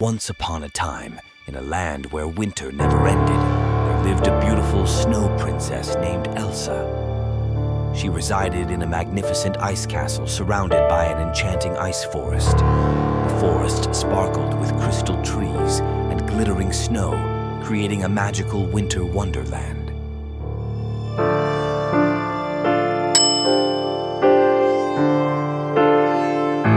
Once upon a time, in a land where winter never ended, there lived a beautiful snow princess named Elsa. She resided in a magnificent ice castle surrounded by an enchanting ice forest. The forest sparkled with crystal trees and glittering snow, creating a magical winter wonderland.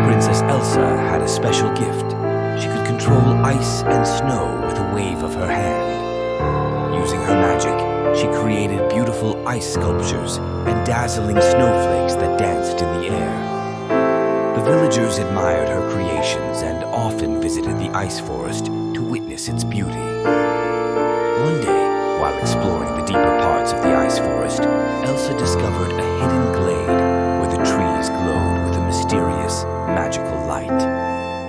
Princess Elsa had a special gift. She could control ice and snow with a wave of her hand. Using her magic, she created beautiful ice sculptures and dazzling snowflakes that danced in the air. The villagers admired her creations and often visited the ice forest to witness its beauty. One day, while exploring the deeper parts of the ice forest, Elsa discovered a hidden glade where the trees glowed with a mysterious, magical light.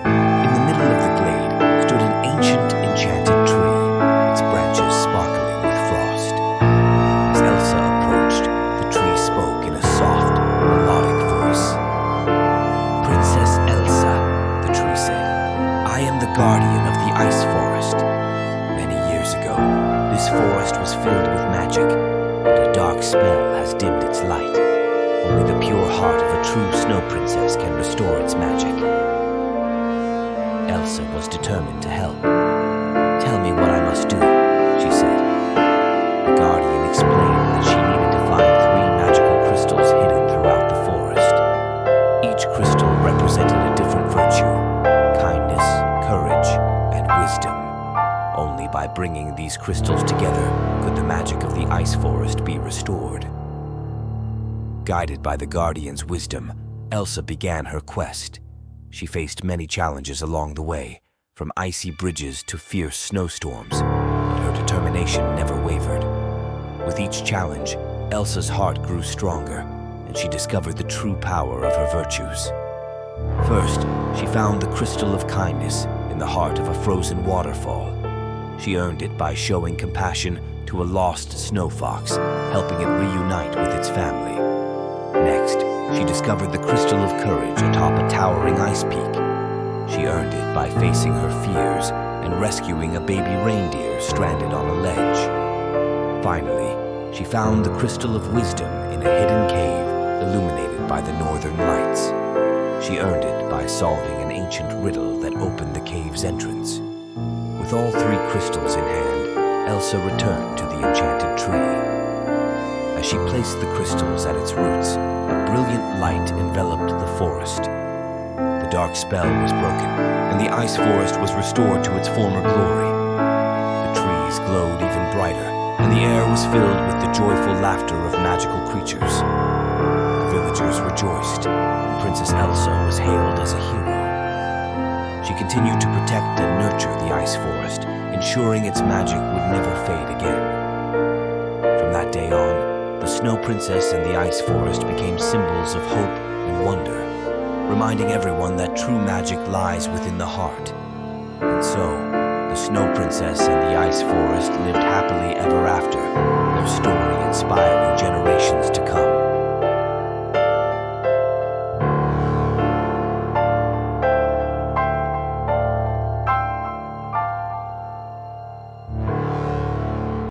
In the middle of the glade stood an ancient, enchanted tree, its branches sparkling with frost. As Elsa approached, the tree spoke in a soft, melodic voice. "Princess Elsa," the tree said, "I am the guardian of the ice forest. Many years ago, this forest was filled with magic, but a dark spell has dimmed its light. Only the pure heart of a true snow princess can restore its magic." Elsa was determined to help. "Tell me what I must do," she said. The guardian explained that she needed to find 3 magical crystals hidden throughout the forest. Each crystal represented a different virtue: kindness, courage, and wisdom. Only by bringing these crystals together could the magic of the ice forest be restored. Guided by the guardian's wisdom, Elsa began her quest. She faced many challenges along the way, from icy bridges to fierce snowstorms, but her determination never wavered. With each challenge, Elsa's heart grew stronger, and she discovered the true power of her virtues. First, she found the crystal of kindness in the heart of a frozen waterfall. She earned it by showing compassion to a lost snow fox, helping it reunite with its family. Next, she discovered the crystal of courage atop a towering ice peak. She earned it by facing her fears and rescuing a baby reindeer stranded on a ledge. Finally, she found the crystal of wisdom in a hidden cave illuminated by the northern lights. She earned it by solving an ancient riddle that opened the cave's entrance. With all 3 crystals in hand, Elsa returned to the enchanted tree. As she placed the crystals at its roots, a brilliant light enveloped the forest. The dark spell was broken, and the ice forest was restored to its former glory. The trees glowed even brighter, and the air was filled with the joyful laughter of magical creatures. The villagers rejoiced, and Princess Elsa was hailed as a hero. She continued to protect and nurture the ice forest, ensuring its magic would never fade again. From that day on, the Snow Princess and the Ice Forest became symbols of hope and wonder, reminding everyone that true magic lies within the heart. And so, the Snow Princess and the Ice Forest lived happily ever after, their story inspiring generations to